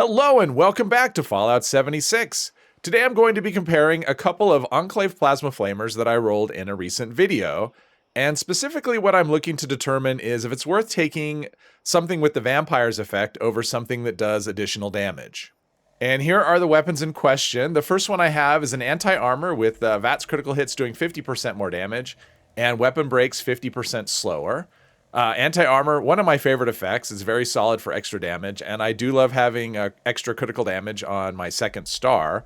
Hello and welcome back to Fallout 76. Today I'm going to be comparing a couple of Enclave Plasma Flamers that I rolled in a recent video. And specifically what I'm looking to determine is if it's worth taking something with the vampire's effect over something that does additional damage. And here are the weapons in question. The first one I have is an anti-armor with VATS critical hits doing 50% more damage and weapon breaks 50% slower. Anti-armor, one of my favorite effects, is very solid for extra damage, and I do love having extra critical damage on my second star.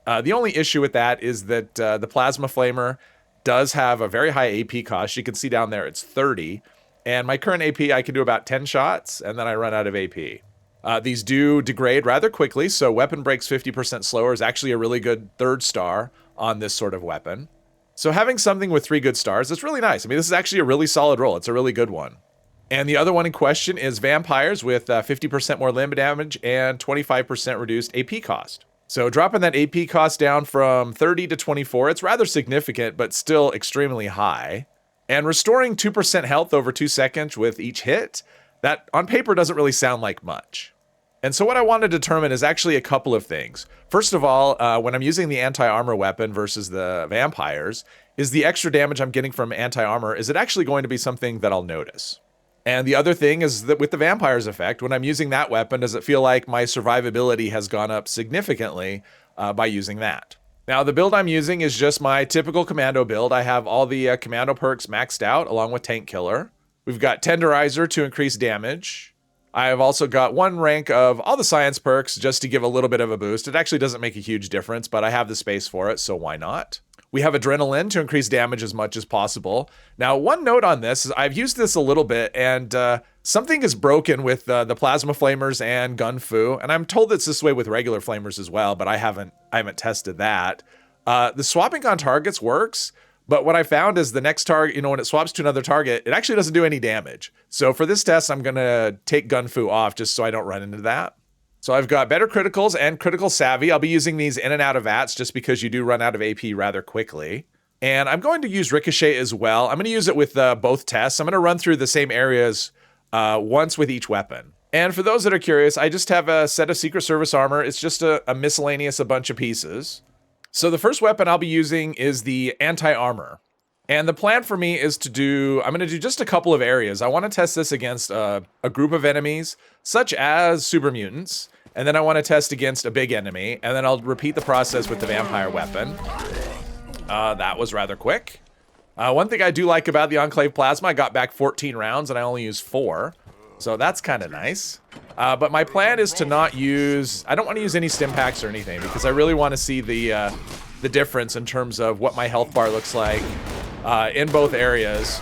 The only issue with that is that the Plasma Flamer does have a very high AP cost. You can see down there it's 30, and my current AP, I can do about 10 shots, and then I run out of AP. These do degrade rather quickly, so weapon breaks 50% slower is actually a really good third star on this sort of weapon. So having something with 3 good stars, it's really nice. I mean, this is actually a really solid roll. It's a really good one. And the other one in question is vampires with 50% more limb damage and 25% reduced AP cost. So dropping that AP cost down from 30 to 24, it's rather significant, but still extremely high. And restoring 2% health over 2 seconds with each hit, that on paper doesn't really sound like much. And so what I want to determine is actually a couple of things. First of all, when I'm using the anti-armor weapon versus the vampires, is the extra damage I'm getting from anti-armor, is it actually going to be something that I'll notice? And the other thing is that with the vampire's effect, when I'm using that weapon, does it feel like my survivability has gone up significantly by using that? Now, the build I'm using is just my typical commando build. I have all the commando perks maxed out along with Tank Killer. We've got Tenderizer to increase damage. I have also got 1 rank of all the science perks just to give a little bit of a boost. It actually doesn't make a huge difference, but I have the space for it, so why not? We have Adrenaline to increase damage as much as possible. Now, one note on this is I've used this a little bit, and something is broken with the Plasma Flamers and Gun Fu, and I'm told it's this way with regular Flamers as well, but I haven't tested that. The swapping on targets works, but what I found is the next target, when it swaps to another target, it actually doesn't do any damage. So for this test, I'm gonna take Gun Fu off just so I don't run into that. So I've got better criticals and critical savvy. I'll be using these in and out of VATS just because you do run out of AP rather quickly. And I'm going to use Ricochet as well. I'm gonna use it with both tests. I'm gonna run through the same areas once with each weapon. And for those that are curious, I just have a set of Secret Service armor. It's just a miscellaneous, a bunch of pieces. So the first weapon I'll be using is the anti-armor. And the plan for me is I'm going to do just a couple of areas. I want to test this against a group of enemies, such as super mutants. And then I want to test against a big enemy. And then I'll repeat the process with the vampire weapon. That was rather quick. One thing I do like about the Enclave Plasma, I got back 14 rounds and I only used 4. So that's kind of nice. But my plan is to I don't want to use any stim packs or anything because I really want to see the difference in terms of what my health bar looks like in both areas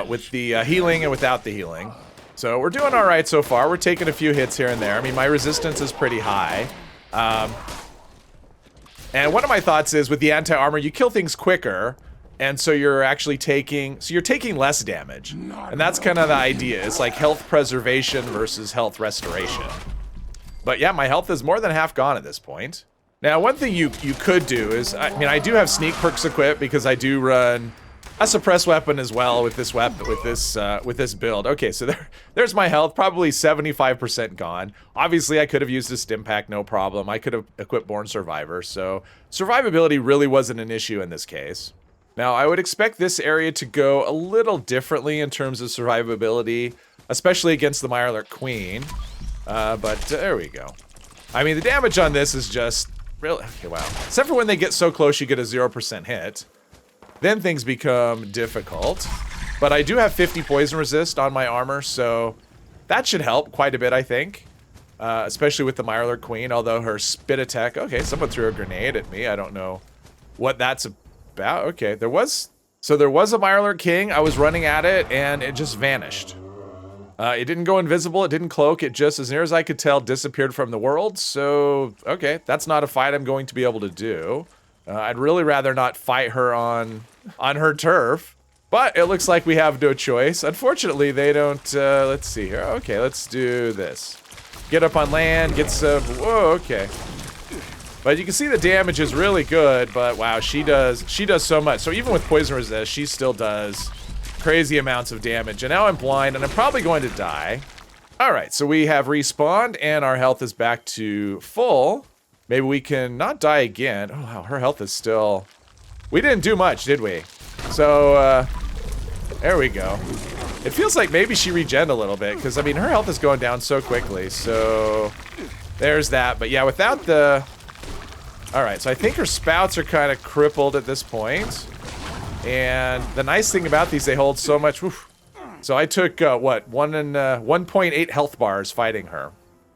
with the healing and without the healing. So we're doing all right so far. We're taking a few hits here and there. I mean, my resistance is pretty high. And one of my thoughts is with the anti-armor, you kill things quicker. And so you're actually taking less damage. And that's kind of the idea. It's like health preservation versus health restoration. But yeah, my health is more than half gone at this point. Now, one thing you could do is, I do have sneak perks equipped because I do run a suppress weapon as well with this weapon, with this build. Okay, so there's my health, probably 75% gone. Obviously, I could have used a stim pack, no problem. I could have equipped Born Survivor, so survivability really wasn't an issue in this case. Now, I would expect this area to go a little differently in terms of survivability, especially against the Mirelurk Queen. But there we go. I mean, the damage on this is just really, okay, wow. Except for when they get so close, you get a 0% hit. Then things become difficult. But I do have 50 poison resist on my armor, so that should help quite a bit, I think. Especially with the Mirelurk Queen, although her spit attack, okay, someone threw a grenade at me. I don't know what that's about. Okay, there was a Mirelurk King. I was running at it and it just vanished. It didn't go invisible, it didn't cloak, it just, as near as I could tell, disappeared from the world. So, okay, that's not a fight I'm going to be able to do. I'd really rather not fight her on her turf, but it looks like we have no choice. Unfortunately, they don't, let's see here. Okay, let's do this. Get up on land, get some, whoa, okay. But you can see the damage is really good, but wow, she does so much. So even with poison resist, she still does crazy amounts of damage. And now I'm blind and I'm probably going to die. All right, so we have respawned and our health is back to full. Maybe we can not die again. Oh, wow, her health is still... We didn't do much, did we? So, there we go. It feels like maybe she regened a little bit, because, I mean, her health is going down so quickly, so... There's that, but yeah, without the... Alright, so I think her spouts are kind of crippled at this point. And the nice thing about these, they hold so much... Oof. So I took, what, 1.8 health bars fighting her.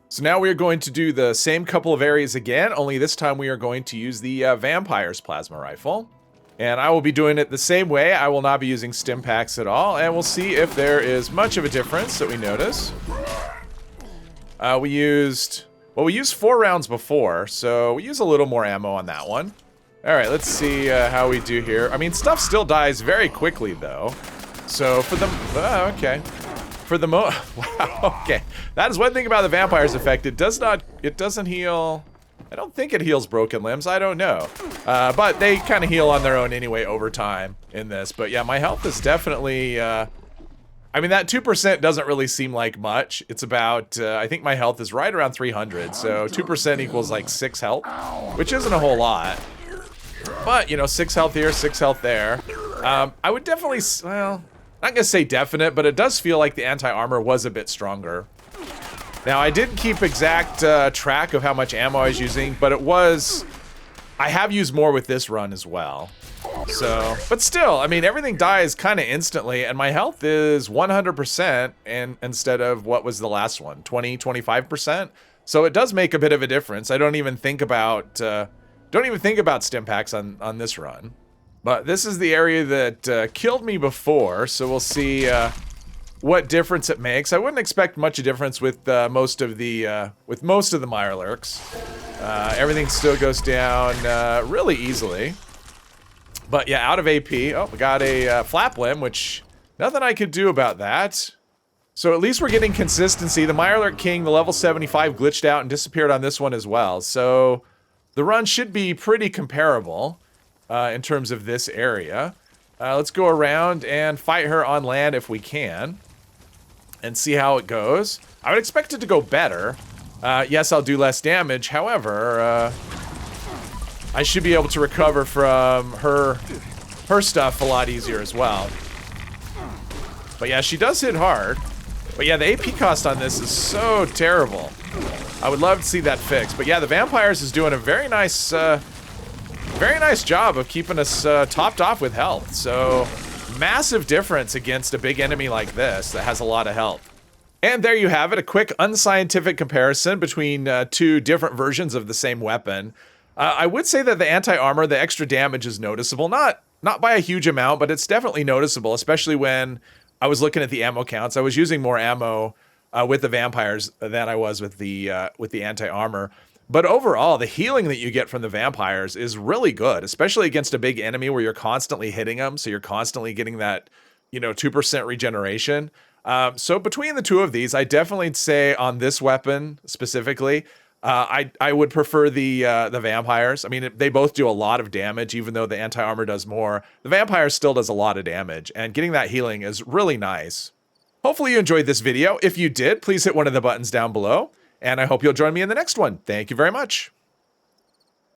So now we are going to do the same couple of areas again, only this time we are going to use the Vampire's Plasma Rifle. And I will be doing it the same way. I will not be using stim packs at all, and we'll see if there is much of a difference that we notice. We used 4 rounds before, so we use a little more ammo on that one. All right, let's see how we do here. I mean, stuff still dies very quickly, though. So for the... okay. For the wow, okay. That is one thing about the Vampire's effect. It doesn't heal... I don't think it heals broken limbs. I don't know. But they kind of heal on their own anyway over time in this. But yeah, my health is definitely... I mean, that 2% doesn't really seem like much. It's about... I think my health is right around 300. So 2% equals like 6 health, which isn't a whole lot. But, you know, 6 health here, 6 health there. I would definitely... Well, not going to say definite, but it does feel like the anti-armor was a bit stronger. Now, I didn't keep exact track of how much ammo I was using, but it was... I have used more with this run as well. So, but still, I mean, everything dies kind of instantly, and my health is 100% and instead of what was the last one, 25%. So it does make a bit of a difference. I don't even think about stim packs on this run. But this is the area that killed me before, so we'll see what difference it makes. I wouldn't expect much difference with most of the Mirelurks. Everything still goes down really easily. But yeah, out of AP. Oh, we got a flap limb, which nothing I could do about that. So at least we're getting consistency. The Mirelurk King, the level 75, glitched out and disappeared on this one as well. So the run should be pretty comparable in terms of this area. Let's go around and fight her on land if we can and see how it goes. I would expect it to go better. Yes, I'll do less damage. However, I should be able to recover from her stuff a lot easier as well. But yeah, she does hit hard. But yeah, the AP cost on this is so terrible. I would love to see that fixed. But yeah, the Vampires is doing a very nice job of keeping us topped off with health. So massive difference against a big enemy like this that has a lot of health. And there you have it, a quick unscientific comparison between 2 different versions of the same weapon. I would say that the anti-armor, the extra damage is noticeable. Not by a huge amount, but it's definitely noticeable, especially when I was looking at the ammo counts. I was using more ammo with the Vampires than I was with the anti-armor. But overall, the healing that you get from the Vampires is really good, especially against a big enemy where you're constantly hitting them, so you're constantly getting that, 2% regeneration. So between the 2 of these, I definitely say on this weapon specifically, I would prefer the Vampires. I mean, they both do a lot of damage, even though the anti-armor does more. The Vampire still does a lot of damage, and getting that healing is really nice. Hopefully you enjoyed this video. If you did, please hit one of the buttons down below. And I hope you'll join me in the next one. Thank you very much.